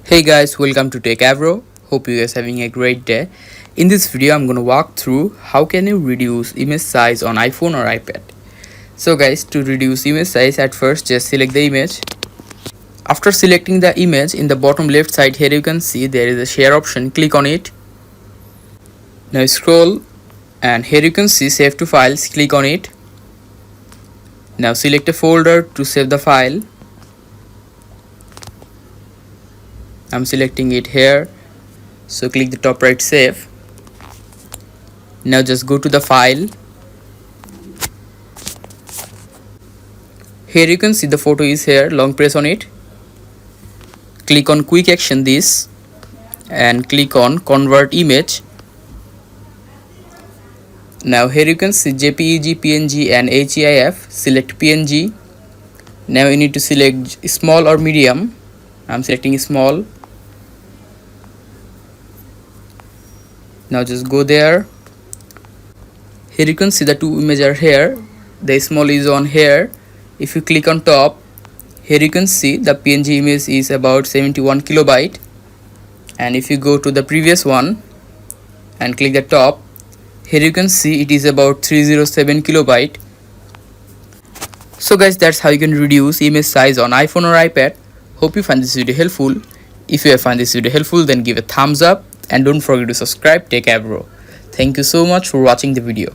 Hey guys, welcome to Techavro. Hope you guys having a great day. In this video, I'm gonna walk through how can you reduce image size on iPhone or iPad. So guys, to reduce image size, at first just select the image. After selecting the image, in the bottom left side here you can see there is a share option. Click on it. Now scroll and here you can see save to files. Click on it. Now select a folder to save the file. I'm selecting it here, so click the top right save. Now just go to the file. Here you can see the photo is here. Long press on it. Click on quick action this and click on convert image. Now here you can see JPEG, PNG and HEIF. Select PNG. Now you need to select small or medium. I'm selecting small. Now just go there. Here you can see the two images are here. The small is on here. If you click on top, here you can see the PNG image is about 71 kilobyte. And if you go to the previous one and click the top, here you can see it is about 307 kilobyte. So guys, that's how you can reduce image size on iPhone or iPad. Hope you find this video helpful. If you have found this video helpful, then give a thumbs up and don't forget to subscribe Techavro. Thank you so much for watching the video.